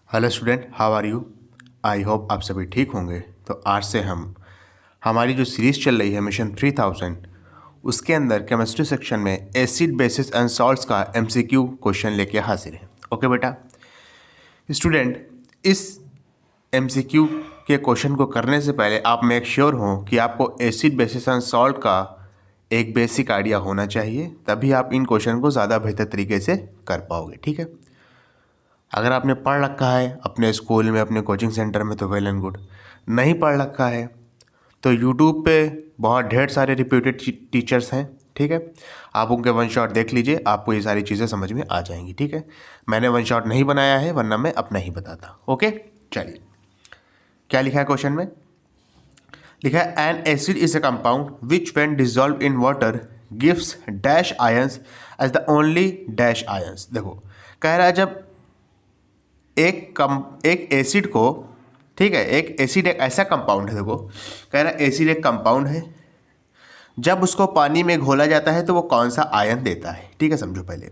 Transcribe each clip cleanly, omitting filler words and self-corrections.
Hello student, how are you. I hope आप सभी ठीक होंगे। तो आज से हम हमारी जो सीरीज़ चल रही है मिशन 3000, उसके अंदर केमिस्ट्री सेक्शन में एसिड बेसिस एंड सॉल्ट्स का एमसीक्यू क्वेश्चन लेके हाजिर हैं। ओके बेटा स्टूडेंट, इस एमसीक्यू के क्वेश्चन को करने से पहले आप मेक श्योर हों कि आपको एसिड बेसिस एंड सॉल्ट का एक बेसिक आइडिया होना चाहिए, तभी आप इन क्वेश्चन को ज़्यादा बेहतर तरीके से कर पाओगे। ठीक है, अगर आपने पढ़ रखा है अपने स्कूल में, अपने कोचिंग सेंटर में, तो वेल एंड गुड। नहीं पढ़ रखा है तो यूट्यूब पे बहुत ढेर सारे रिप्यूटेड टीचर्स हैं। ठीक है, आप उनके वन शॉट देख लीजिए, आपको ये सारी चीज़ें समझ में आ जाएंगी। ठीक है, मैंने वन शॉट नहीं बनाया है, वरना मैं अपना ही बताता। ओके, चलिए क्या लिखा है क्वेश्चन में। लिखा है an acid is a compound which when dissolve in water gives dash ions as the only dash ions. देखो कह रहा है जब एक एसिड को, ठीक है, एक एसिड एक ऐसा कंपाउंड है, देखो कह रहा है एसिड एक कंपाउंड है, जब उसको पानी में घोला जाता है तो वो कौन सा आयन देता है। ठीक है, समझो पहले,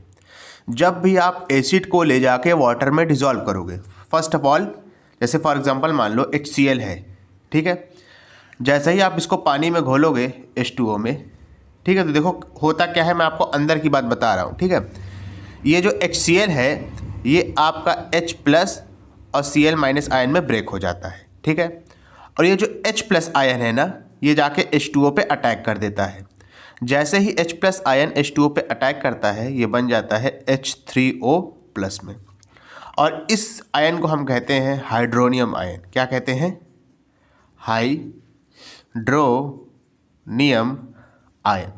जब भी आप एसिड को ले जाके वाटर में डिजॉल्व करोगे, फर्स्ट ऑफ ऑल जैसे फॉर एग्जांपल मान लो HCl है। ठीक है, जैसे ही आप इसको पानी में घोलोगे H2O में, ठीक है, तो देखो होता क्या है, मैं आपको अंदर की बात बता रहा हूँ। ठीक है, ये जो HCl है ये आपका H+ और Cl- आयन में ब्रेक हो जाता है। ठीक है, और ये जो H+ आयन है ना, ये जाके H2O पे अटैक कर देता है। जैसे ही H+ आयन H2O पे अटैक करता है, ये बन जाता है H3O+ में, और इस आयन को हम कहते हैं हाइड्रोनियम आयन। क्या कहते हैं? Hydronium ion.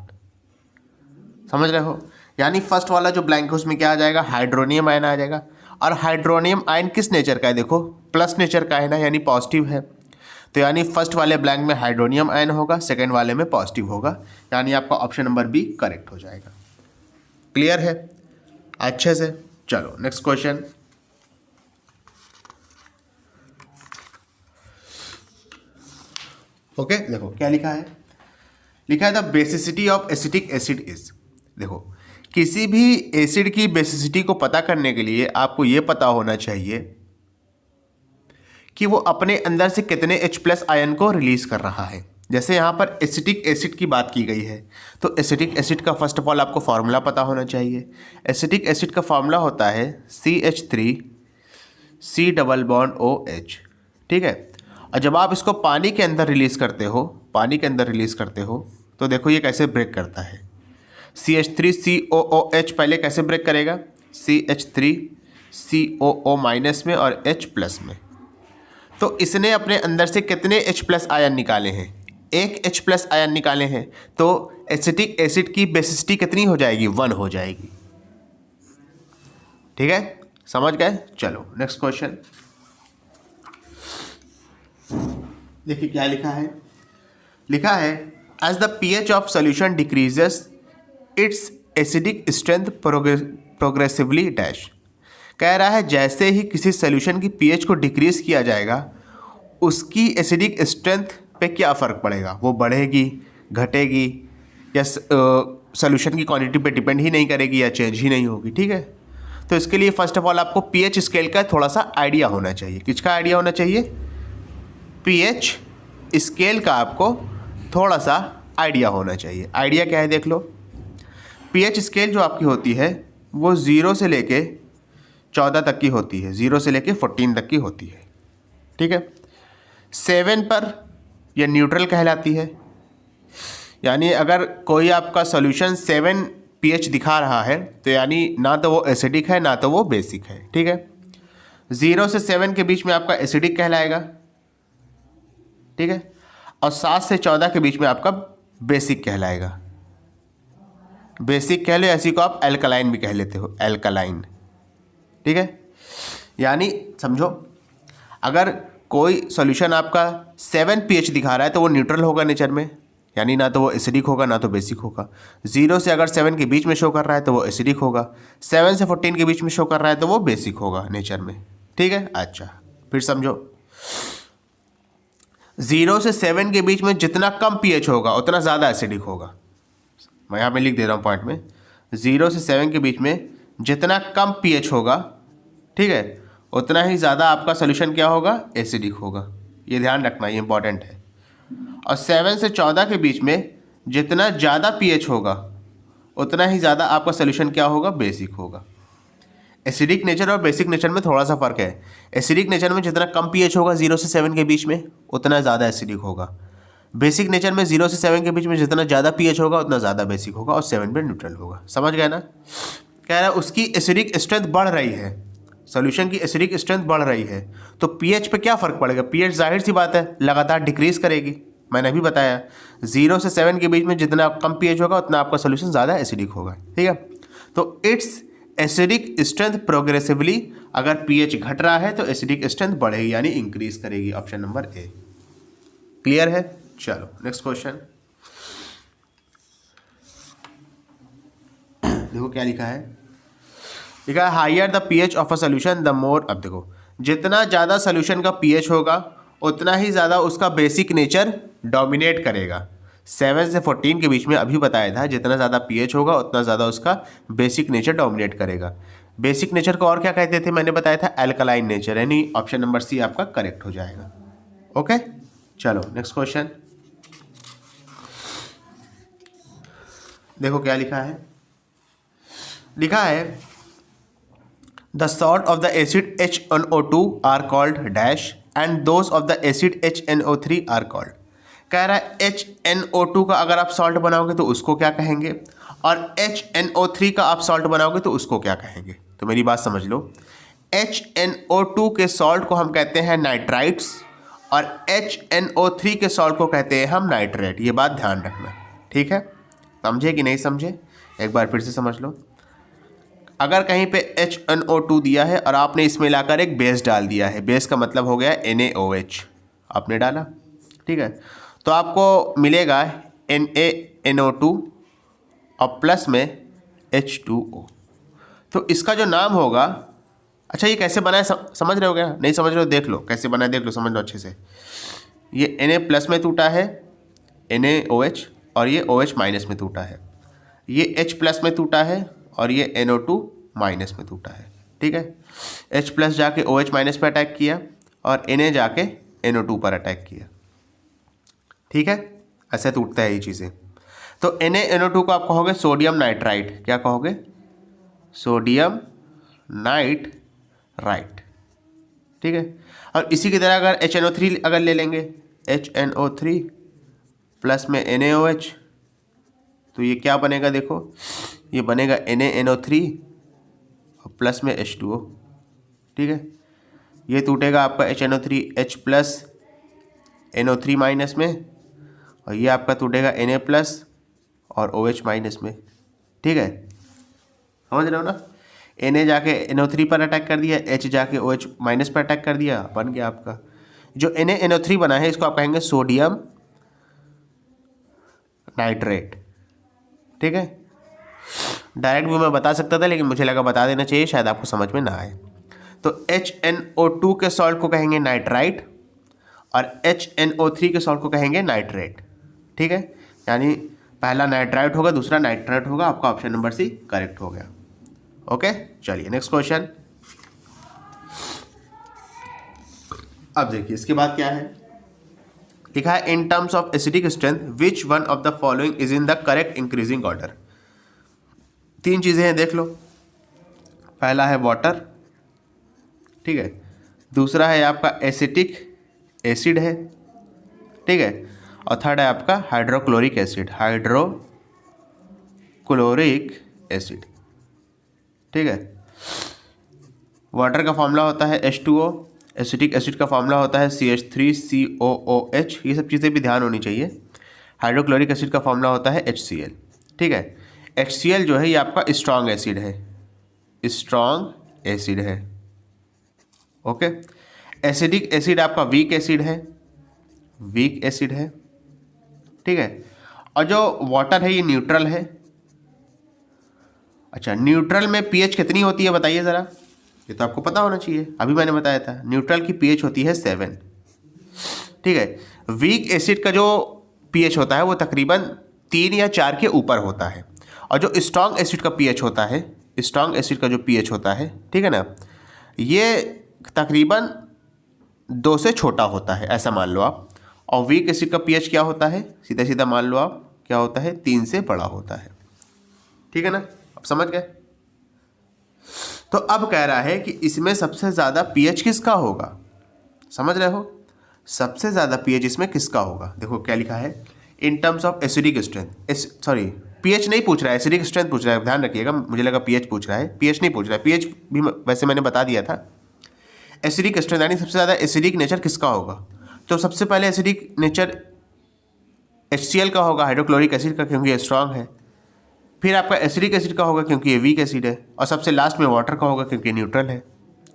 समझ रहे हो? यानी फर्स्ट वाला जो ब्लैंक है उसमें क्या आ जाएगा? हाइड्रोनियम आयन आ जाएगा। और हाइड्रोनियम आयन किस नेचर का है? देखो प्लस नेचर का है ना, यानी पॉजिटिव है। तो यानी फर्स्ट वाले ब्लैंक में हाइड्रोनियम आयन होगा, सेकंड वाले में पॉजिटिव होगा, यानी आपका ऑप्शन नंबर बी करेक्ट हो जाएगा। क्लियर है अच्छे से? चलो नेक्स्ट क्वेश्चन। ओके, देखो क्या लिखा है। लिखा है the basicity of acetic acid is. देखो किसी भी एसिड की बेसिसिटी को पता करने के लिए आपको यह पता होना चाहिए कि वो अपने अंदर से कितने H+ आयन को रिलीज कर रहा है। जैसे यहाँ पर एसिटिक एसिड की बात की गई है, तो एसिटिक एसिड का फर्स्ट ऑफ ऑल आपको फार्मूला पता होना चाहिए। एसिटिक एसिड का फार्मूला होता है CH3C OH। ठीक है, और जब आप इसको पानी के अंदर रिलीज करते हो, तो देखो ये कैसे ब्रेक करता है। CH3COOH पहले कैसे ब्रेक करेगा? CH3COO- में और H+ में। तो इसने अपने अंदर से कितने H+ आयन निकाले हैं? एक H+ आयन निकाले हैं। तो एसिटिक एसिड की बेसिसिटी कितनी हो जाएगी? 1 हो जाएगी। ठीक है, समझ गए? चलो नेक्स्ट क्वेश्चन देखिए क्या लिखा है। लिखा है as the pH of solution decreases its acidic strength progressively dash. कह रहा है जैसे ही किसी सोल्यूशन की pH को डिक्रीज किया जाएगा, उसकी एसिडिक स्ट्रेंथ पे क्या फ़र्क पड़ेगा? वो बढ़ेगी, घटेगी, या सोल्यूशन की क्वांटिटी पे डिपेंड ही नहीं करेगी, या चेंज ही नहीं होगी। ठीक है, तो इसके लिए फर्स्ट ऑफ ऑल आपको pH स्केल का थोड़ा सा आइडिया होना चाहिए। किसका आइडिया होना चाहिए? pH स्केल का आपको थोड़ा सा आइडिया होना चाहिए। आइडिया क्या है देख लो। pH स्केल जो आपकी होती है वो 0 से लेके 14 तक की होती है, 0 से लेके 14 तक की होती है। ठीक है, 7 पर यह न्यूट्रल कहलाती है। यानी अगर कोई आपका सॉल्यूशन 7 pH दिखा रहा है, तो यानी ना तो वो एसिडिक है ना तो वो बेसिक है। ठीक है, 0 से 7 के बीच में आपका एसिडिक कहलाएगा। ठीक है, और 7 से 14 के बीच में आपका बेसिक कहलाएगा। बेसिक कह लो, ऐसी को आप एल्कलाइन भी कह लेते हो, एल्कलाइन। ठीक है, यानी समझो अगर कोई सॉल्यूशन आपका 7 pH दिखा रहा है तो वो न्यूट्रल होगा नेचर में, यानी ना तो वो एसिडिक होगा ना तो बेसिक होगा। 0 से अगर 7 के बीच में शो कर रहा है तो वो एसिडिक होगा, 7 से 14 के बीच में शो कर रहा है तो वो बेसिक होगा नेचर में। ठीक है, अच्छा फिर समझो, 0 से 7 के बीच में जितना कम pH होगा उतना ज़्यादा एसिडिक होगा। मैं यहाँ पे लिख दे रहा हूँ पॉइंट में, 0 से 7 के बीच में जितना कम pH होगा, ठीक है, उतना ही ज़्यादा आपका सोल्यूशन क्या होगा, एसिडिक होगा। ये ध्यान रखना, ये इंपॉर्टेंट है। और 7 से 14 के बीच में जितना ज़्यादा पीएच होगा उतना ही ज़्यादा आपका सोल्यूशन क्या होगा, बेसिक होगा। एसिडिक नेचर और बेसिक नेचर में थोड़ा सा फ़र्क है। एसिडिक नेचर में जितना कम पीएच होगा 0 से 7 के बीच में उतना ज़्यादा एसिडिक होगा। बेसिक नेचर में 0 से 7 के बीच में जितना ज़्यादा पीएच होगा उतना ज़्यादा बेसिक होगा और 7 पे न्यूट्रल होगा। समझ गए ना? कह रहा है उसकी एसिडिक स्ट्रेंथ बढ़ रही है, सोल्यूशन की एसिडिक स्ट्रेंथ बढ़ रही है, तो पीएच पे क्या फ़र्क पड़ेगा? पीएच जाहिर सी बात है लगातार डिक्रीज करेगी। मैंने अभी बताया 0 से 7 के बीच में जितना कम पीएच होगा उतना आपका सोल्यूशन ज़्यादा एसिडिक होगा। ठीक है, तो इट्स एसिडिक स्ट्रेंथ प्रोग्रेसिवली, अगर पीएच घट रहा है तो एसिडिक स्ट्रेंथ बढ़ेगी यानी इंक्रीज करेगी। Option number A. क्लियर है? चलो नेक्स्ट क्वेश्चन देखो क्या लिखा है। लिखा है higher the pH of a solution the more. अब देखो जितना ज़्यादा सोल्यूशन का पीएच होगा उतना ही ज़्यादा उसका बेसिक नेचर डोमिनेट करेगा। 7 से 14 के बीच में अभी बताया था जितना ज़्यादा पीएच होगा उतना ज़्यादा उसका बेसिक नेचर डोमिनेट करेगा। बेसिक नेचर को और क्या कहते थे? मैंने बताया था एल्कलाइन नेचर, यानी ऑप्शन नंबर सी आपका करेक्ट हो जाएगा। ओके, चलो नेक्स्ट क्वेश्चन देखो क्या लिखा है। लिखा है the salt of the acid HNO2 are called dash and those of the acid HNO3 are called. कह रहा है HNO2 का अगर आप सॉल्ट बनाओगे तो उसको क्या कहेंगे, और HNO3 का आप सॉल्ट बनाओगे तो उसको क्या कहेंगे। तो मेरी बात समझ लो, HNO2 के सॉल्ट को हम कहते हैं नाइट्राइट्स और HNO3 के सॉल्ट को कहते हैं हम नाइट्रेट। ये बात ध्यान रखना, ठीक है? समझे कि नहीं समझे? एक बार फिर से समझ लो। अगर कहीं पे HNO2 दिया है और आपने इसमें लाकर एक बेस डाल दिया है, बेस का मतलब हो गया NaOH, आपने डाला, ठीक है, तो आपको मिलेगा NaNO2 और प्लस में H2O। तो इसका जो नाम होगा, अच्छा ये कैसे बना है समझ रहे हो क्या? नहीं समझ रहे हो देख लो कैसे बना है, देख लो, समझ लो अच्छे से। ये Na प्लस में टूटा है NaOH और ये OH माइनस में टूटा है। ये H प्लस में टूटा है और ये NO2 माइनस में टूटा है, ठीक है। H प्लस जाके OH माइनस पर अटैक किया और Na जाके NO2 पर अटैक किया, ठीक है। ऐसे टूटता है ये चीज़ें। तो NaNO2 को आप कहोगे सोडियम नाइट्राइट। क्या कहोगे? सोडियम नाइट्राइट, ठीक है। और इसी की तरह अगर HNO3 अगर ले लेंगे, HNO3 प्लस में NaOH, तो ये क्या बनेगा? देखो ये बनेगा NaNO3 और प्लस में H2O, ठीक है। ये टूटेगा आपका HNO3 H plus NO3 minus में, और ये आपका टूटेगा Na प्लस और OH माइनस में, ठीक है। समझ रहे हो ना? Na जाके NO3 पर अटैक कर दिया, H जाके OH माइनस पर अटैक कर दिया, बन गया आपका जो NaNO3 बना है, इसको आप कहेंगे सोडियम नाइट्रेट, ठीक है। डायरेक्ट भी मैं बता सकता था लेकिन मुझे लगा बता देना चाहिए, शायद आपको समझ में ना आए। तो HNO2 के सॉल्ट को कहेंगे नाइट्राइट और HNO3 के सॉल्ट को कहेंगे नाइट्रेट, ठीक है। यानी पहला नाइट्राइट होगा, दूसरा नाइट्रेट होगा। आपका ऑप्शन नंबर सी करेक्ट हो गया। ओके, चलिए नेक्स्ट क्वेश्चन। अब देखिए इसके बाद क्या है। लिखा है in terms of acidic strength which one of the following is in the correct increasing order. 3 चीज़ें हैं, देख लो। पहला है वाटर, ठीक है। दूसरा है आपका एसिटिक एसिड है, ठीक है। और थर्ड है आपका हाइड्रोक्लोरिक एसिड, हाइड्रोक्लोरिक एसिड, ठीक है। वाटर का फॉर्मूला होता है H2O, एसिटिक एसिड का फॉर्मूला होता है CH3COOH। ये सब चीज़ें भी ध्यान होनी चाहिए। हाइड्रोक्लोरिक एसिड का फॉर्मूला होता है HCl, ठीक है। HCl जो है ये आपका स्ट्रॉन्ग एसिड है, स्ट्रॉन्ग एसिड है, ओके। एसिडिक एसिड आपका वीक एसिड है, वीक एसिड है, ठीक है। और जो वाटर है ये न्यूट्रल है। अच्छा, न्यूट्रल में पीएच कितनी होती है बताइए ज़रा? ये तो आपको पता होना चाहिए, अभी मैंने बताया था। न्यूट्रल की पीएच होती है 7, ठीक है। वीक एसिड का जो पीएच होता है वो तकरीबन 3 या 4 के ऊपर होता है। और जो स्ट्रॉन्ग एसिड का पीएच होता है, स्ट्रॉन्ग एसिड का जो पीएच होता है, ठीक है ना, ये तकरीबन 2 से छोटा होता है, ऐसा मान लो आप। और वीक एसिड का पीएच क्या होता है, सीधा सीधा मान लो आप, क्या होता है, 3 से बड़ा होता है। ठीक है ना, अब समझ गए। तो अब कह रहा है कि इसमें सबसे ज़्यादा पीएच किसका होगा, समझ रहे हो, सबसे ज़्यादा पीएच इसमें किसका होगा। देखो क्या लिखा है, in terms of acidic strength, sorry pH नहीं पूछ रहा है, एसिडिक स्ट्रेंथ पूछ रहा है, ध्यान रखिएगा, मुझे लगा पीएच पूछ रहा है, पीएच नहीं पूछ रहा है, पीएच भी वैसे मैंने बता दिया था। एसिडिक स्ट्रेंथ यानी सबसे ज़्यादा एसिडिक नेचर किसका होगा, तो सबसे पहले एसिडिक नेचर HCl का होगा, हाइड्रोक्लोरिक एसिड का, क्योंकि ये स्ट्रांग है। फिर आपका एसिडिक एसिड का होगा क्योंकि ये वीक एसिड है, और सबसे लास्ट में वाटर का होगा क्योंकि न्यूट्रल है।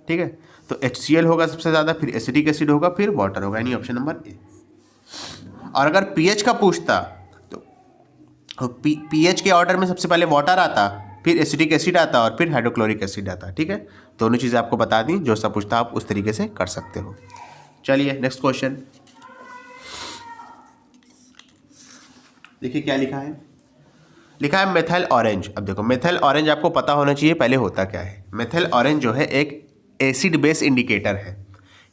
ठीक है, तो HCl होगा सबसे ज़्यादा, फिर एसिडिक एसिड होगा, फिर वाटर होगा, यानी ऑप्शन नंबर ए। और अगर पीएच का पूछता तो पीएच के ऑर्डर में सबसे पहले वाटर आता, फिर एसिडिक एसिड आता और फिर हाइड्रोक्लोरिक एसिड आता। ठीक है, दोनों चीज़ें आपको बता दी, जो सा पूछता आप उस तरीके से कर सकते हो। चलिए नेक्स्ट क्वेश्चन देखिए क्या लिखा है, लिखा है मेथाइल ऑरेंज। अब देखो मेथाइल ऑरेंज आपको पता होना चाहिए पहले होता क्या है। मेथाइल ऑरेंज जो है एक एसिड बेस इंडिकेटर है,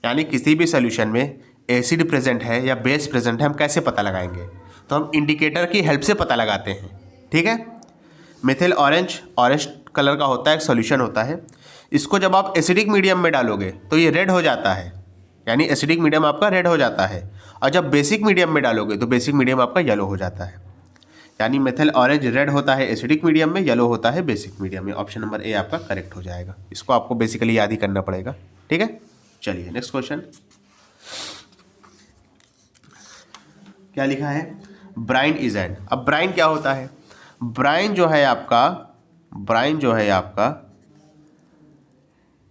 यानी किसी भी सोल्यूशन में एसिड प्रेजेंट है या बेस प्रेजेंट है हम कैसे पता लगाएंगे, तो हम इंडिकेटर की हेल्प से पता लगाते हैं। ठीक है, मेथिल ऑरेंज कलर का होता है, एक सॉल्यूशन होता है। इसको जब आप एसिडिक मीडियम में डालोगे तो ये रेड हो जाता है, यानी एसिडिक मीडियम आपका रेड हो जाता है। और जब बेसिक मीडियम में डालोगे तो बेसिक मीडियम आपका येलो हो जाता है। यानी मेथिल ऑरेंज रेड होता है एसिडिक मीडियम में, येलो होता है बेसिक मीडियम में। ऑप्शन नंबर ए आपका करेक्ट हो जाएगा। इसको आपको बेसिकली याद ही करना पड़ेगा। ठीक है, चलिए नेक्स्ट क्वेश्चन क्या लिखा है, ब्राइन इज एंड। अब ब्राइन क्या होता है, ब्राइन जो है आपका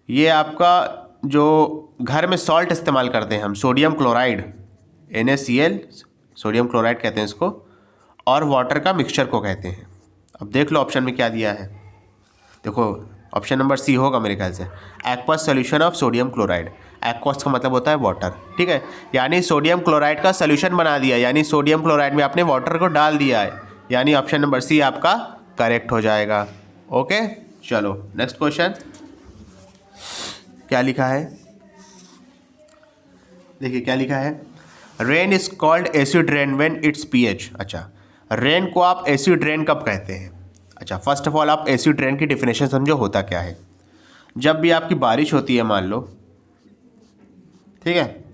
ये आपका जो घर में सॉल्ट इस्तेमाल करते हैं हम, sodium chloride NaCl, sodium chloride कहते हैं इसको, और वाटर का मिक्सचर को कहते हैं। अब देख लो ऑप्शन में क्या दिया है, देखो ऑप्शन नंबर सी होगा मेरे ख्याल से, aqueous solution of sodium chloride. Aqueous का मतलब होता है वाटर। ठीक है, यानी सोडियम क्लोराइड का सोल्यूशन बना दिया, यानी सोडियम क्लोराइड में आपने वाटर को डाल दिया है, यानी ऑप्शन नंबर सी आपका करेक्ट हो जाएगा। ओके, चलो नेक्स्ट क्वेश्चन क्या लिखा है, देखिए क्या लिखा है, rain is called acid rain when it's pH. अच्छा, रेन को आप एसिड रेन कब कहते हैं। अच्छा, फर्स्ट ऑफ ऑल आप एसिड रेन की डेफिनेशन समझो होता क्या है। जब भी आपकी बारिश होती है मान लो, ठीक है,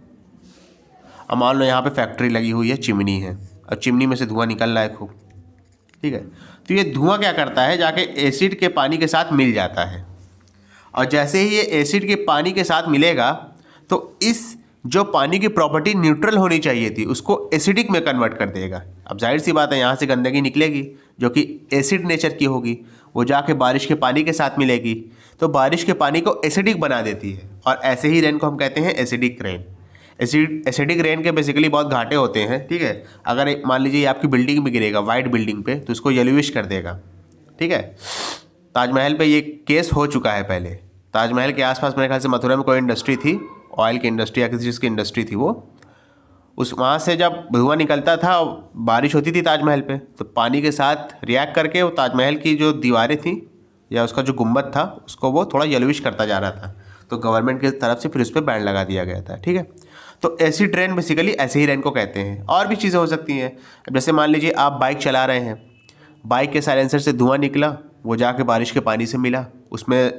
अब मान लो यहाँ पे फैक्ट्री लगी हुई है, चिमनी है और चिमनी में से धुआं निकल रहा है खूब। ठीक है, तो ये धुआं क्या करता है, जाके एसिड के पानी के साथ मिल जाता है, और जैसे ही ये एसिड के पानी के साथ मिलेगा तो इस जो पानी की प्रॉपर्टी न्यूट्रल होनी चाहिए थी उसको एसिडिक में कन्वर्ट कर देगा। अब जाहिर सी बात है यहाँ से गंदगी निकलेगी जो कि एसिड नेचर की होगी, वो जाके बारिश के पानी के साथ मिलेगी तो बारिश के पानी को एसिडिक बना देती है, और ऐसे ही रेन को हम कहते हैं एसिडिक रेन। एसिडिक रेन के बेसिकली बहुत घाटे होते हैं। ठीक है, अगर मान लीजिए आपकी बिल्डिंग में गिरेगा, वाइट बिल्डिंग पे, तो उसको येलोइश कर देगा। ठीक है, ताजमहल पे ये केस हो चुका है पहले। ताजमहल के आसपास मेरे ख्याल से मथुरा में कोई इंडस्ट्री थी, ऑयल की इंडस्ट्री या किसी चीज़ की इंडस्ट्री थी, वो उस वहाँ से जब धुआं निकलता था, बारिश होती थी ताजमहल पे, तो पानी के साथ रिएक्ट करके वो ताजमहल की जो दीवारें थी या उसका जो गुम्बद था उसको वो थोड़ा येलोइश करता जा रहा था, तो गवर्नमेंट की तरफ से फिर उस पर बैन लगा दिया गया था। ठीक है, तो एसिड रेन बेसिकली ऐसे ही रेन को कहते हैं। और भी चीज़ें हो सकती हैं, जैसे मान लीजिए आप बाइक चला रहे हैं, बाइक के साइलेंसर से धुआं निकला, वो जाके बारिश के पानी से मिला, उसमें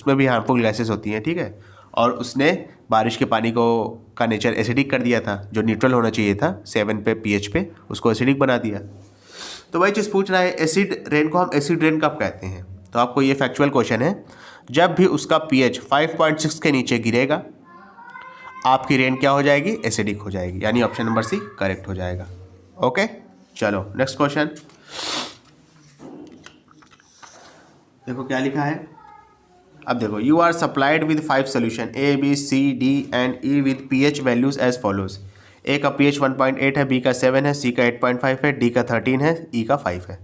भी हार्मफुल गैसेस होती हैं। ठीक है, और उसने बारिश के पानी का नेचर एसिडिक कर दिया था, जो न्यूट्रल होना चाहिए था 7 पे pH पे, उसको एसिडिक बना दिया। तो वही चीज़ पूछ रहा है, एसिड रेन को हम एसिड रेन कब कहते हैं। तो आपको ये फैक्चुअल क्वेश्चन है, जब भी उसका pH 5.6 के नीचे गिरेगा आपकी रेन क्या हो जाएगी, एसिडिक हो जाएगी, यानी ऑप्शन नंबर सी करेक्ट हो जाएगा। ओके, चलो नेक्स्ट क्वेश्चन देखो क्या लिखा है। अब देखो, you are supplied with 5 solution A B C D and E with pH values as follows. A का pH 1.8 है, B का 7 है, C का 8.5 है, D का 13 है, E का 5 है।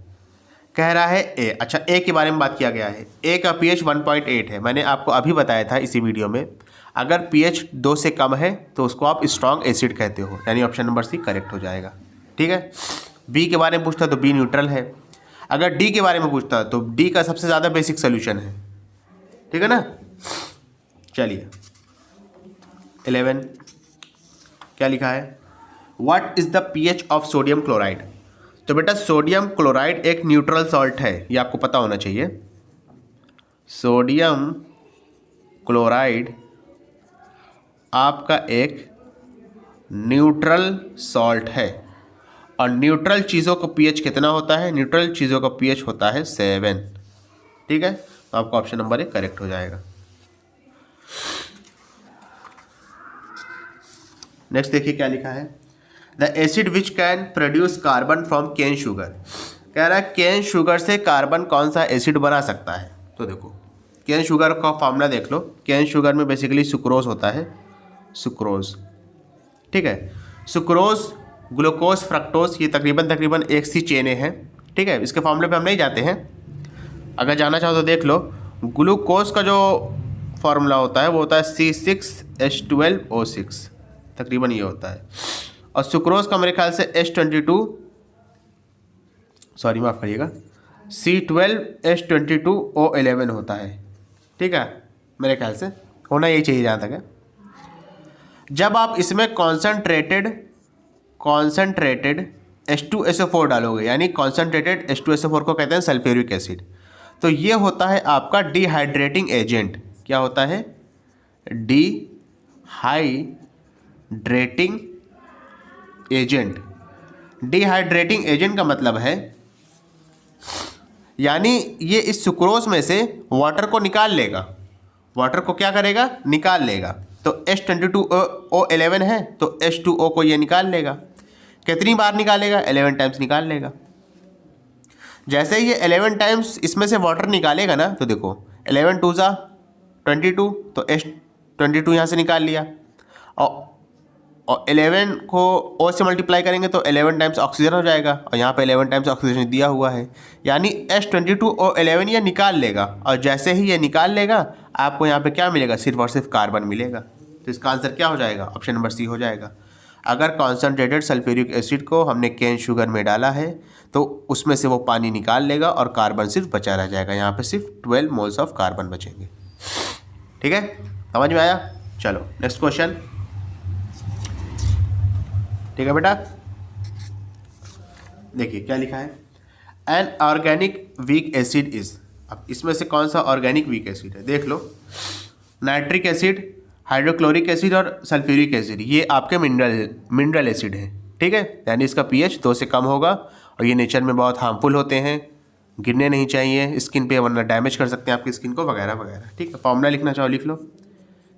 कह रहा है A। अच्छा, A के बारे में बात किया गया है। A का pH 1.8 है, मैंने आपको अभी बताया था इसी वीडियो में, अगर pH 2 से कम है तो उसको आप स्ट्रॉन्ग एसिड कहते हो, यानी ऑप्शन नंबर सी करेक्ट हो जाएगा। ठीक है, B के बारे में पूछता तो B न्यूट्रल है। अगर D के बारे में पूछता तो D का सबसे ज़्यादा बेसिक सोल्यूशन है। ठीक है ना, चलिए 11 क्या लिखा है, what is the pH of sodium chloride. तो बेटा सोडियम क्लोराइड एक न्यूट्रल सॉल्ट है, ये आपको पता होना चाहिए। सोडियम क्लोराइड आपका एक न्यूट्रल सॉल्ट है, और न्यूट्रल चीज़ों का pH कितना होता है, न्यूट्रल चीज़ों का pH होता है 7। ठीक है, तो आपका ऑप्शन नंबर 1 करेक्ट हो जाएगा। नेक्स्ट देखिए क्या लिखा है, the acid which can produce carbon from cane sugar. कह रहा है केन शुगर से कार्बन कौन सा एसिड बना सकता है। तो देखो केन शुगर का फॉर्मूला देख लो, केन शुगर में बेसिकली सुक्रोज होता है, सुक्रोज। ठीक है, सुक्रोज, ग्लूकोज, फ्रक्टोज, ये तकरीबन एक सी चेनें हैं। ठीक है, इसके फॉर्मूले पे हम नहीं जाते हैं, अगर जाना चाहो तो देख लो। ग्लूकोज का जो फॉर्मूला होता है वो होता है C6H12O6, तकरीबन ये होता है। और सुक्रोज का मेरे ख्याल से माफ़ करिएगा, C12H22O11 होता है। ठीक है, मेरे ख्याल से होना यही चाहिए जहाँ तक है। जब आप इसमें कॉन्सनट्रेटेड H2SO4 डालोगे, यानी कॉन्सनट्रेटेड H2SO4 को कहते हैं सल्फ्यूरिक एसिड, तो ये होता है आपका डिहाइड्रेटिंग एजेंट। क्या होता है, डिहाइड्रेटिंग एजेंट। डिहाइड्रेटिंग एजेंट का मतलब है, यानी ये इस सुक्रोज में से वाटर को निकाल लेगा। वाटर को क्या करेगा, निकाल लेगा। तो H22O11 है तो H2O को ये निकाल लेगा। कितनी बार निकालेगा, 11 टाइम्स निकाल लेगा। जैसे ही ये 11 टाइम्स इसमें से वाटर निकालेगा ना, तो देखो 11 2 ज़ा 22, तो H22 यहाँ से निकाल लिया, और 11 को O से मल्टीप्लाई करेंगे तो 11 टाइम्स ऑक्सीजन हो जाएगा, और यहाँ पे 11 टाइम्स ऑक्सीजन दिया हुआ है, यानी H22O11 ये निकाल लेगा। और जैसे ही ये निकाल लेगा आपको यहाँ पे क्या मिलेगा, सिर्फ और सिर्फ कार्बन मिलेगा। तो इसका आंसर क्या हो जाएगा, ऑप्शन नंबर सी हो जाएगा। अगर कॉन्सनट्रेटेड सल्फ्यूरिक एसिड को हमने केन शुगर में डाला है तो उसमें से वो पानी निकाल लेगा और कार्बन सिर्फ बचा रह जाएगा। यहाँ पे सिर्फ 12 मोल्स ऑफ कार्बन बचेंगे। ठीक है, समझ में आया। चलो नेक्स्ट क्वेश्चन। ठीक है बेटा, देखिए क्या लिखा है, an organic weak acid is. अब इसमें से कौन सा ऑर्गेनिक वीक एसिड है, देख लो। नाइट्रिक एसिड, हाइड्रोक्लोरिक एसिड और सल्फ्यूरिक एसिड, ये आपके मिनरल एसिड है। ठीक है, यानी इसका pH 2 से कम होगा, और ये नेचर में बहुत हार्मफुल होते हैं, गिरने नहीं चाहिए स्किन पे, वरना डैमेज कर सकते हैं आपकी स्किन को वगैरह वगैरह। ठीक है, फॉर्मूला लिखना चाहो लिख लो।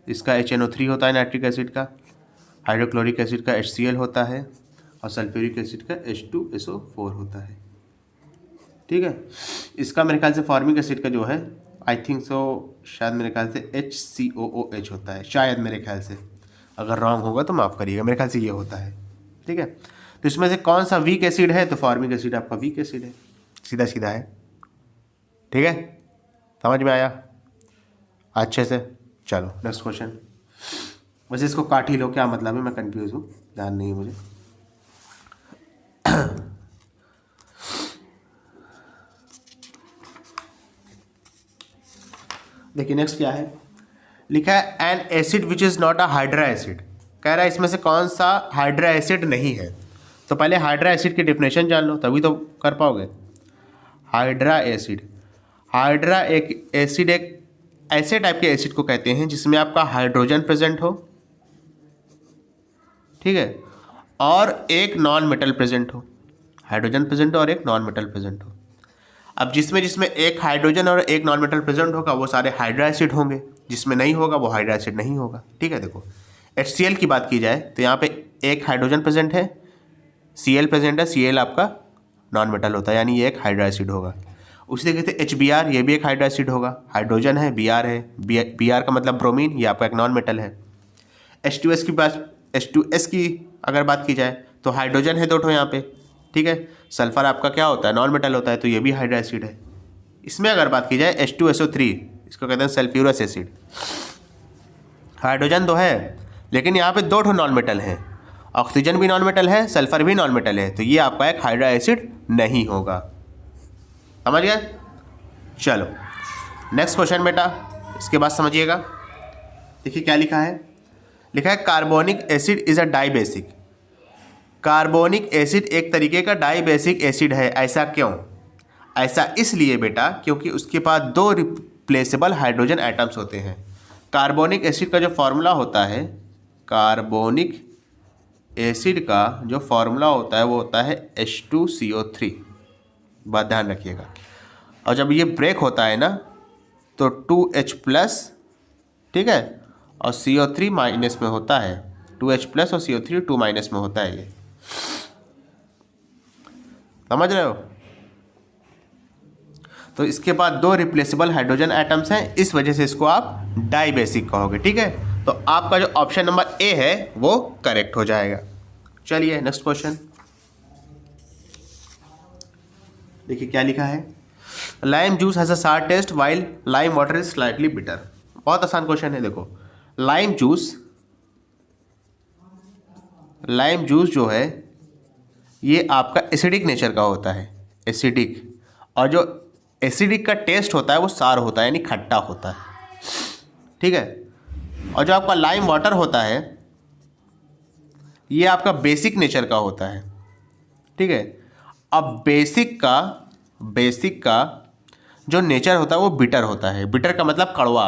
इसका HNO3 होता है नाइट्रिक एसिड का, हाइड्रोक्लोरिक एसिड का HCl होता है, और सल्फ्यूरिक एसिड का H2SO4 होता है। ठीक है, इसका मेरे ख्याल से फॉर्मिक एसिड का जो है आई थिंक सो शायद मेरे ख्याल से HCOOH होता है, शायद मेरे ख्याल से, अगर रॉन्ग होगा तो माफ़ करिएगा, मेरे ख्याल से ये होता है। ठीक है, तो इसमें से कौन सा वीक एसिड है, तो फॉर्मिक एसिड आपका वीक एसिड है, सीधा सीधा है। ठीक है, समझ में आया अच्छे से। चलो नेक्स्ट क्वेश्चन। वैसे इसको काट ही लो, क्या मतलब है, मैं कंफ्यूज हूँ, ध्यान नहीं है मुझे। देखिए नेक्स्ट क्या है, लिखा है an acid which is not a hydra acid. कह रहा है इसमें से कौन सा हाइड्रा एसिड नहीं है। तो पहले हाइड्रा एसिड की डेफिनेशन जान लो, तभी तो कर पाओगे। हाइड्रा एसिड, हाइड्रा एक एसिड, एक ऐसे टाइप के एसिड को कहते हैं जिसमें आपका हाइड्रोजन प्रेजेंट हो, ठीक है, और एक नॉन मेटल प्रेजेंट हो। हाइड्रोजन प्रेजेंट हो और एक नॉन मेटल प्रेजेंट हो। अब जिसमें एक हाइड्रोजन और एक नॉन मेटल प्रेजेंट होगा वो सारे हाइड्रा एसिड होंगे, जिसमें नहीं होगा वो हाइड्रा एसिड नहीं होगा। ठीक है, देखो HCl की बात की जाए तो यहाँ पे एक हाइड्रोजन प्रेजेंट है, Cl प्रेजेंट है, Cl आपका नॉन मेटल होता है, यानी ये एक हाइड्रा एसिड होगा। उसी तरीके से HBr, ये भी एक हाइड्रा एसिड होगा, हाइड्रोजन है, Br है, Br का मतलब ब्रोमीन, ये आपका एक नॉन मेटल है। H2S की अगर बात की जाए तो हाइड्रोजन है 2 ठो यहाँ पे, ठीक है। सल्फर आपका क्या होता है, नॉन मेटल होता है, तो ये भी हाइड्रा एसिड है। इसमें अगर बात की जाए H2SO3, इसको कहते हैं सल्फ्यूरस एसिड। हाइड्रोजन तो है लेकिन यहाँ पे 2 ठो नॉन मेटल हैं, ऑक्सीजन भी नॉन मेटल है, सल्फर भी नॉन मेटल है, तो ये आपका एक हाइड्रा एसिड नहीं होगा। समझ गए। चलो नेक्स्ट क्वेश्चन बेटा, इसके बाद समझिएगा। देखिए क्या लिखा है, लिखा है carbonic acid is a dibasic. Carbonic acid एक तरीके का डाई बेसिक एसिड है, ऐसा क्यों? ऐसा इसलिए बेटा क्योंकि उसके पास 2 रिप्लेसेबल हाइड्रोजन एटम्स होते हैं। कार्बोनिक एसिड का जो फॉर्मूला होता है, कार्बोनिक एसिड का जो फॉर्मूला होता है वो होता है H2CO3, बात ध्यान रखिएगा। और जब ये ब्रेक होता है ना तो 2H+, ठीक है, और CO3 माइनस में होता है, 2H+ और CO3 2 माइनस में होता है। ये समझ रहे हो? तो इसके बाद 2 रिप्लेसेबल हाइड्रोजन एटम्स हैं, इस वजह से इसको आप डाई बेसिक कहोगे। ठीक है, तो आपका जो ऑप्शन नंबर ए है वो करेक्ट हो जाएगा। चलिए नेक्स्ट क्वेश्चन देखिए क्या लिखा है। Lime juice has a sour taste while lime water is slightly bitter. बहुत आसान क्वेश्चन है। देखो लाइम जूस जो है ये आपका एसिडिक नेचर का होता है, एसिडिक, और जो एसिडिक का टेस्ट होता है वो सार होता है, यानी खट्टा होता है। ठीक है, और जो आपका लाइम वाटर होता है ये आपका बेसिक नेचर का होता है। ठीक है, अब बेसिक का जो नेचर होता है वो बिटर होता है। बिटर का मतलब कड़वा,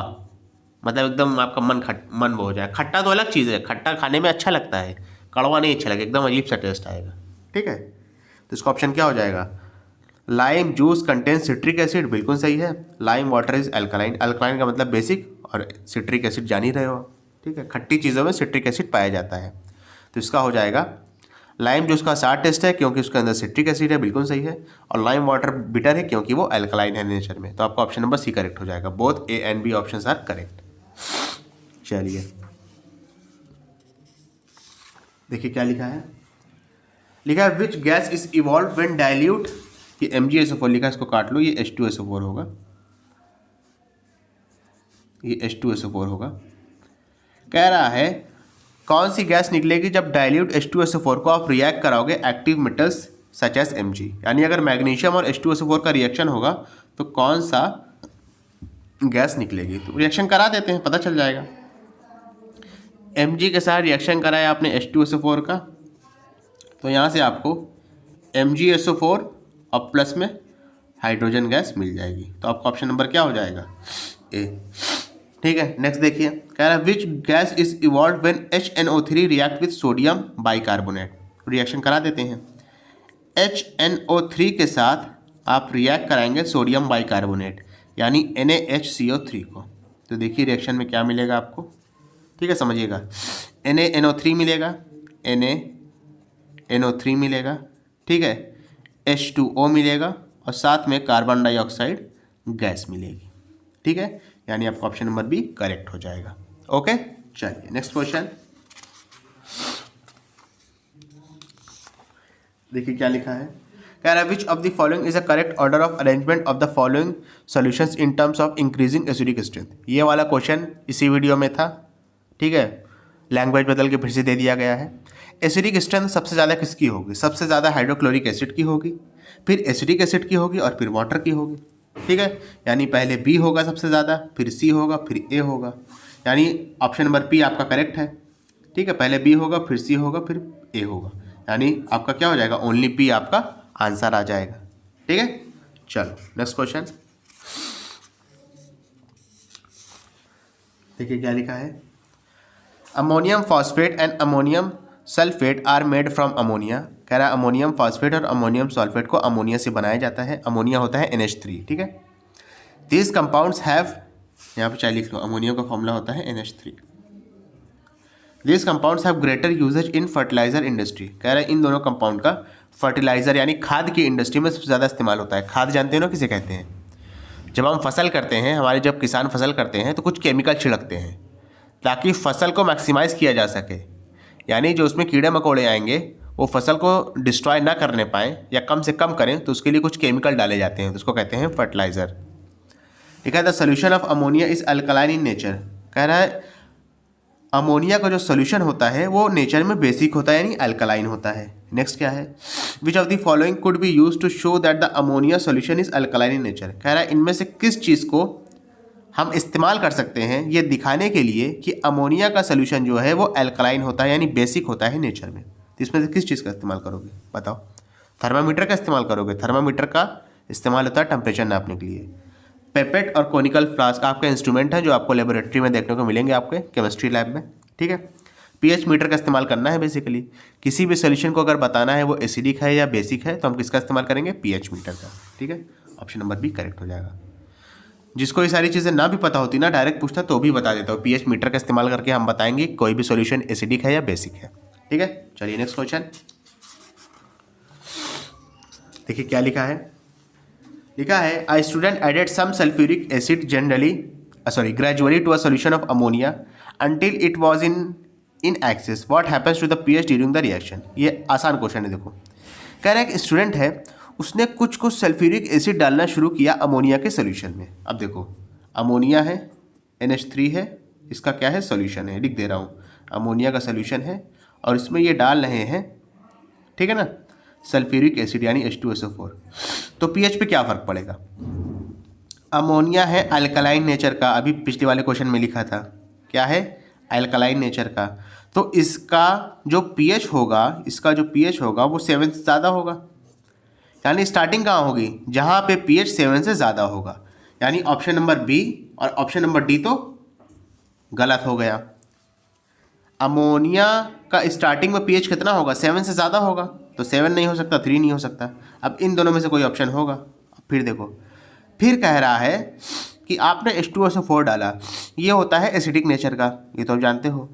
मतलब एकदम आपका मन वो हो जाए। खट्टा तो अलग चीज़ है, खट्टा खाने में अच्छा लगता है, कड़वा नहीं अच्छा लगेगा, एकदम अजीब सा टेस्ट आएगा। ठीक है, तो इसका ऑप्शन क्या हो जाएगा? Lime juice contains citric acid, बिल्कुल सही है। Lime water is alkaline, alkaline का मतलब बेसिक, और सिट्रिक एसिड जान ही रहे हो। ठीक है, खट्टी चीज़ों में सिट्रिक एसिड पाया जाता है, तो इसका हो जाएगा लाइम जूस का सार टेस्ट है क्योंकि उसके अंदर सिट्रिक एसिड है, बिल्कुल सही है। और लाइम वाटर बिटर है क्योंकि वो अल्कलाइन है नेचर में, तो आपका ऑप्शन नंबर सी करेक्ट हो जाएगा। Both A and B options are correct. चलिए देखिए क्या लिखा है। लिखा है which gas is evolve when dilute, ये MgSO4 लिखा है, इसको काट लो, ये H2SO4 होगा, ये H2SO4 होगा। कह रहा है कौन सी गैस निकलेगी जब डाइल्यूट H2SO4 को आप रिएक्ट कराओगे active metals such as Mg, यानी अगर मैग्नीशियम और H2SO4 का रिएक्शन होगा तो कौन सा गैस निकलेगी। तो रिएक्शन करा देते हैं, पता चल जाएगा। Mg के साथ रिएक्शन कराया आपने H2SO4 का, तो यहाँ से आपको MgSO4 और प्लस में हाइड्रोजन गैस मिल जाएगी, तो आपका ऑप्शन नंबर क्या हो जाएगा? ए। ठीक है, नेक्स्ट देखिए। कह रहा है which gas is evolve when HNO3 react with sodium bicarbonate. Reaction करा देते हैं। HNO3 के साथ आप रिएक्ट कराएंगे सोडियम बाइकार्बोनेट यानी NaHCO3 को, तो देखिए रिएक्शन में क्या मिलेगा आपको। ठीक है, समझिएगा। NaNO3 मिलेगा, NaNO3 मिलेगा, ठीक है, H2O मिलेगा और साथ में कार्बन डाइऑक्साइड गैस मिलेगी। ठीक है, यानी आपका ऑप्शन नंबर बी करेक्ट हो जाएगा। ओके, चलिए नेक्स्ट क्वेश्चन देखिए क्या लिखा है। कह रहा है which of the following is a correct order of arrangement of the following solutions in terms of increasing acidic strength. ये वाला क्वेश्चन इसी वीडियो में था। ठीक है, लैंग्वेज बदल के फिर से दे दिया गया है। एसिडिक स्ट्रेंथ सबसे ज़्यादा किसकी होगी? सबसे ज़्यादा हाइड्रोक्लोरिक एसिड की होगी, फिर एसिडिक एसिड की होगी और फिर वाटर की होगी। ठीक है, यानी पहले बी होगा सबसे ज़्यादा, फिर सी होगा, फिर ए होगा, यानी ऑप्शन नंबर पी आपका करेक्ट है। ठीक है, पहले बी होगा, फिर सी होगा, फिर ए होगा, यानी आपका क्या हो जाएगा? ओनली पी आपका आंसर आ जाएगा। ठीक है, चलो नेक्स्ट क्वेश्चन देखिए क्या लिखा है। Ammonium phosphate and ammonium sulphate are made from ammonia. कह रहा है अमोनियम फॉस्फेट और अमोनियम सल्फेट को अमोनिया से बनाया जाता है। अमोनिया होता है NH3। ठीक है, दीज कंपाउंड्स हैव, यहाँ पे चाहे लिख लो, अमोनिया का फॉर्मूला होता है NH3। These compounds have greater usages in fertiliser industry. कह रहा है इन दोनों कंपाउंड का फर्टिलाइजर यानी खाद की इंडस्ट्री में सबसे ज़्यादा इस्तेमाल होता है। खाद जानते हो ना किसे कहते हैं? जब हम फसल करते हैं, हमारे जब किसान फसल करते हैं तो कुछ केमिकल छिड़कते हैं ताकि फसल को मैक्सिमाइज़ किया जा सके, यानी जो उसमें कीड़े मकोड़े आएंगे वो फसल को डिस्ट्रॉय ना करने पाएँ या कम से कम करें, तो उसके लिए कुछ केमिकल डाले जाते हैं, तो उसको कहते हैं फर्टिलाइज़र। लिखा है the solution of ammonia is alkaline in nature. कह रहा है अमोनिया का जो सोल्यूशन होता है वो नेचर में बेसिक होता है यानी अल्कलाइन होता है। नेक्स्ट क्या है? Which of the following could be use to show that the ammonia solution is alkaline in nature. कह रहा है इनमें से किस चीज़ को हम इस्तेमाल कर सकते हैं ये दिखाने के लिए कि अमोनिया का सोल्यूशन जो है वो अल्कलाइन होता है, यानी बेसिक होता है नेचर में। तो इसमें से किस चीज़ का इस्तेमाल करोगे बताओ? थर्मामीटर का इस्तेमाल करोगे। थर्मामीटर का इस्तेमाल होता है टेम्परेचर नापने के लिए। पेपेट और कोनिकल फ्लास्क आपके इंस्ट्रूमेंट है जो आपको लेबोरेटरी में देखने को मिलेंगे आपके केमिस्ट्री लैब में, ठीक है। पीएच मीटर का इस्तेमाल करना है बेसिकली। किसी भी सोल्यूशन को अगर बताना है वो एसिडिक है या बेसिक है तो हम किसका इस्तेमाल करेंगे? पीएच मीटर का, ठीक है। ऑप्शन नंबर बी करेक्ट हो जाएगा। जिसको ये सारी चीज़ें ना भी पता होती ना, डायरेक्ट पूछता तो भी बता देता हूँ। पीएच मीटर का इस्तेमाल करके हम बताएंगे कोई भी सॉल्यूशन एसिडिक है या बेसिक है, ठीक है। चलिए नेक्स्ट क्वेश्चन देखिए क्या लिखा है। लिखा है a student added some sulphuric acid gradually to a solution of ammonia until it was in excess, what happens to the pH during the reaction. ये आसान क्वेश्चन है। देखो कह रहा है एक स्टूडेंट है, उसने कुछ सल्फ्यूरिक एसिड डालना शुरू किया अमोनिया के सोल्यूशन में। अब देखो अमोनिया है, NH3 है, इसका क्या है? सोल्यूशन है। लिख दे रहा हूँ अमोनिया का सोल्यूशन है और इसमें ये डाल रहे हैं, ठीक है ना, सल्फ्यूरिक एसिड यानी H2SO4। तो पीएच पे क्या फ़र्क पड़ेगा? अमोनिया है अल्कलाइन नेचर का, अभी पिछले वाले क्वेश्चन में लिखा था क्या है? अल्कलाइन नेचर का। तो इसका जो पीएच होगा वो 7 से ज़्यादा होगा, यानी स्टार्टिंग कहाँ होगी? जहाँ पे पीएच 7 से ज़्यादा होगा। यानी ऑप्शन नंबर बी और ऑप्शन नंबर डी तो गलत हो गया। अमोनिया का स्टार्टिंग में पीएच कितना होगा? 7 से ज़्यादा होगा, तो 7 नहीं हो सकता, 3 नहीं हो सकता। अब इन दोनों में से कोई ऑप्शन होगा। फिर देखो, फिर कह रहा है कि आपने H2SO4 डाला, ये होता है एसिडिक नेचर का, ये तो आप जानते हो।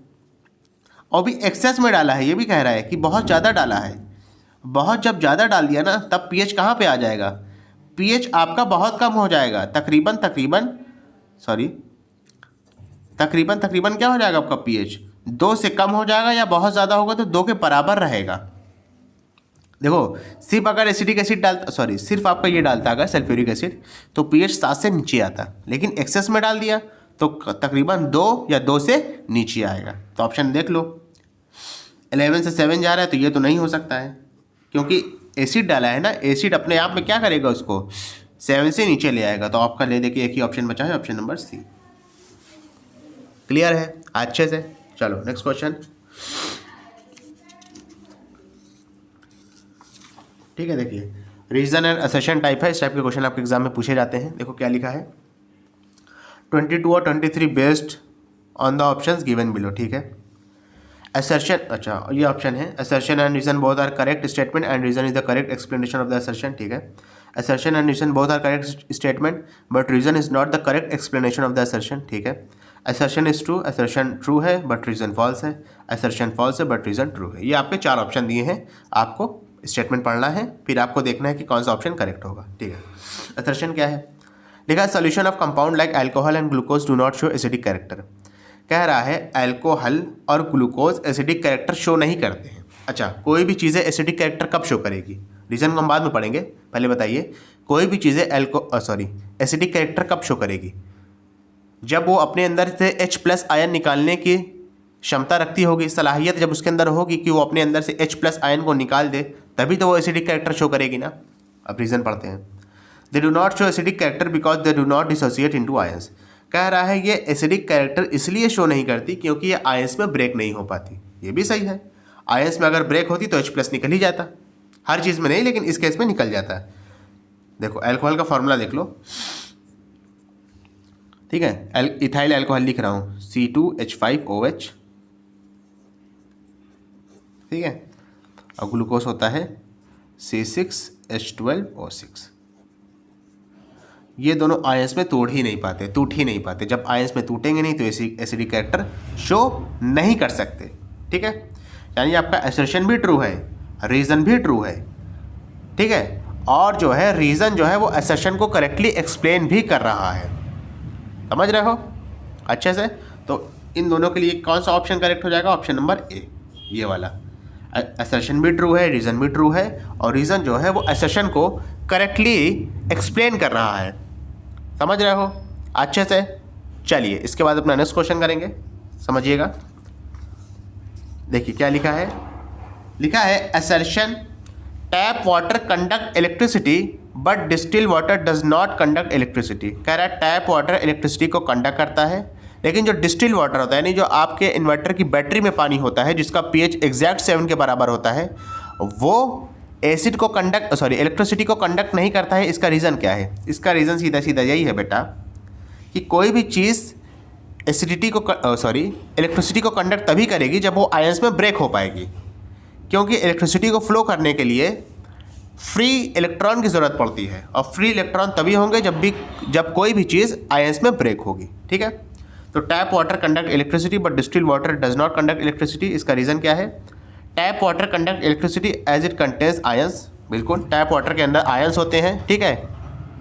और भी एक्सेस में डाला है, ये भी कह रहा है कि बहुत ज़्यादा डाला है। बहुत जब ज़्यादा डाल दिया ना तब पीएच कहाँ पे आ जाएगा? पीएच आपका बहुत कम हो जाएगा, तकरीबन क्या हो जाएगा आपका? पीएच 2 से कम हो जाएगा, या बहुत ज़्यादा होगा तो 2 के बराबर रहेगा। देखो सिर्फ अगर एसिडिक एसिड सिर्फ आपका ये डालता अगर सल्फ्यूरिक एसिड तो पीएच 7 से नीचे आता, लेकिन एक्सेस में डाल दिया तो तकरीबन 2 या 2 से नीचे आएगा। तो ऑप्शन देख लो, 11 से 7 जा रहा है तो ये तो नहीं हो सकता है, क्योंकि एसिड डाला है ना। एसिड अपने आप में क्या करेगा? उसको 7 से नीचे ले आएगा। तो आपका ले देखिए एक ही ऑप्शन बचा है, ऑप्शन नंबर सी। क्लियर है अच्छे से? चलो नेक्स्ट क्वेश्चन, ठीक है। देखिए रीजन एंड असर्शन टाइप है, इस टाइप के क्वेश्चन आपके एग्जाम में पूछे जाते हैं। देखो क्या लिखा है, 22 और 23 based on the options given below, ठीक है। असर्शन, अच्छा ये ऑप्शन है, assertion and reason both are correct statement and reason is the correct explanation of the assertion, ठीक है। Assertion and reason both are correct statement but reason is not the correct explanation of the assertion, ठीक है। Assertion is true, assertion true है but reason false है, assertion false है but reason true है। ये आपके 4 ऑप्शन दिए हैं, आपको स्टेटमेंट पढ़ना है, फिर आपको देखना है कि कौन सा ऑप्शन करेक्ट होगा, ठीक है। असर्शन क्या है? लिखा है solution of compound like alcohol and glucose do not show acidic character. कह रहा है अल्कोहल और ग्लूकोज एसिडिक कैरेक्टर शो नहीं करते हैं। अच्छा, कोई भी चीज़ें एसिडिक कैरेक्टर कब शो करेगी? रीज़न को हम बाद में पढ़ेंगे, पहले बताइए कोई भी चीज़ें एसिडिक कैरेक्टर कब शो करेगी? जब वो अपने अंदर से H+ आयन निकालने की क्षमता रखती होगी, सलाहियत जब उसके अंदर होगी कि वो अपने अंदर से H+ आयन को निकाल दे, तभी तो वो एसिडिक कैरेक्टर शो करेगी ना। अब रीज़न पढ़ते हैं। They do not show acidic character because they do not dissociate into ions. कह रहा है ये एसिडिक कैरेक्टर इसलिए शो नहीं करती क्योंकि ये आयंस में ब्रेक नहीं हो पाती। ये भी सही है, आयंस में अगर ब्रेक होती तो H+ निकल ही जाता, हर चीज़ में नहीं लेकिन इस केस में निकल जाता है। देखो अल्कोहल का फॉर्मूला देख लो, ठीक है। इथाइल अल्कोहल लिख रहा हूँ, C2H5OH, ठीक है। और ग्लूकोज होता है C6H12O6। ये दोनों आयंस में टूट ही नहीं पाते। जब आयंस में टूटेंगे नहीं तो एसिडिक कैरेक्टर शो नहीं कर सकते, ठीक है। यानी आपका असर्शन भी ट्रू है, रीज़न भी ट्रू है, ठीक है। और जो है रीज़न जो है वो असर्शन को करेक्टली एक्सप्लेन भी कर रहा है, समझ रहे हो अच्छे से? तो इन दोनों के लिए कौन सा ऑप्शन करेक्ट हो जाएगा? ऑप्शन नंबर ए, ये वाला। असर्शन भी ट्रू है, रीज़न भी ट्रू है, और रीज़न जो है वो असर्शन को करेक्टली एक्सप्लेन कर रहा है, समझ रहे हो अच्छे से? चलिए इसके बाद अपना नेक्स्ट क्वेश्चन करेंगे, समझिएगा। देखिए क्या लिखा है assertion tap water conduct electricity but distil water does not conduct electricity. कह रहा है टैप वाटर इलेक्ट्रिसिटी को कंडक्ट करता है, लेकिन जो डिस्टिल वाटर होता है यानी जो आपके इन्वर्टर की बैटरी में पानी होता है जिसका pH एग्जैक्ट 7 के बराबर होता है, वो एसिड को इलेक्ट्रिसिटी को कंडक्ट नहीं करता है। इसका रीज़न क्या है? इसका रीज़न सीधा सीधा यही है बेटा कि कोई भी चीज़ इलेक्ट्रिसिटी को कंडक्ट तभी करेगी जब वो आयंस में ब्रेक हो पाएगी, क्योंकि इलेक्ट्रिसिटी को फ्लो करने के लिए फ्री इलेक्ट्रॉन की ज़रूरत पड़ती है, और फ्री इलेक्ट्रॉन तभी होंगे जब कोई भी चीज़ आयंस में ब्रेक होगी। ठीक है, तो tap water conduct electricity but distil water does not conduct electricity. इसका रीज़न क्या है? Tap water conduct electricity as it contains ions. बिल्कुल, टैप वाटर के अंदर आयंस होते हैं, ठीक है,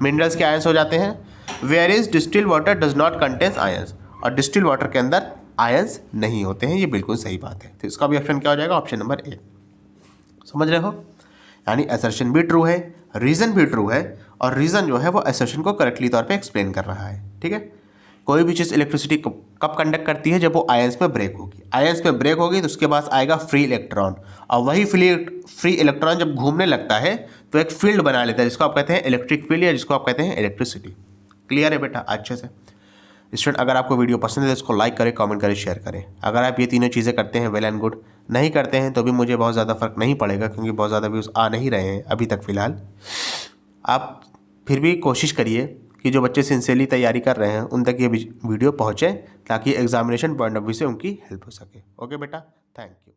मिनरल्स के आयंस हो जाते हैं। Where is distil water does not contains ions, और डिस्टिल वाटर के अंदर आयंस नहीं होते हैं। ये बिल्कुल सही बात है। तो इसका भी ऑप्शन क्या हो जाएगा? Option number A. समझ रहे हो? यानी असर्शन भी ट्रू है, रीज़न भी ट्रू है, और रीज़न जो है वो असर्शन को करेक्टली तौर पे एक्सप्लेन कर रहा है। ठीक है, कोई भी चीज़ इलेक्ट्रिसिटी कब कंडक्ट करती है? जब वो आयंस में ब्रेक होगी। आयंस में ब्रेक होगी तो उसके बाद आएगा फ्री इलेक्ट्रॉन, और वही फ्री इलेक्ट्रॉन जब घूमने लगता है तो एक फील्ड बना लेता है जिसको आप कहते हैं इलेक्ट्रिक फील्ड, या जिसको आप कहते हैं इलेक्ट्रिसिटी। क्लियर है बेटा? अच्छे से स्टूडेंट, अगर आपको वीडियो पसंद है तो इसको लाइक करें, कमेंट करें, शेयर करें। अगर आप ये तीनों चीज़ें करते हैं वेल एंड गुड, नहीं करते हैं तो भी मुझे बहुत ज़्यादा फर्क नहीं पड़ेगा, क्योंकि बहुत ज़्यादा व्यूज़ आ नहीं रहे हैं अभी तक फ़िलहाल। आप फिर भी कोशिश करिए कि जो बच्चे सिंसियरली तैयारी कर रहे हैं उन तक ये वीडियो पहुँचे, ताकि एग्जामिनेशन पॉइंट ऑफ व्यू से उनकी हेल्प हो सके। ओके बेटा, थैंक यू।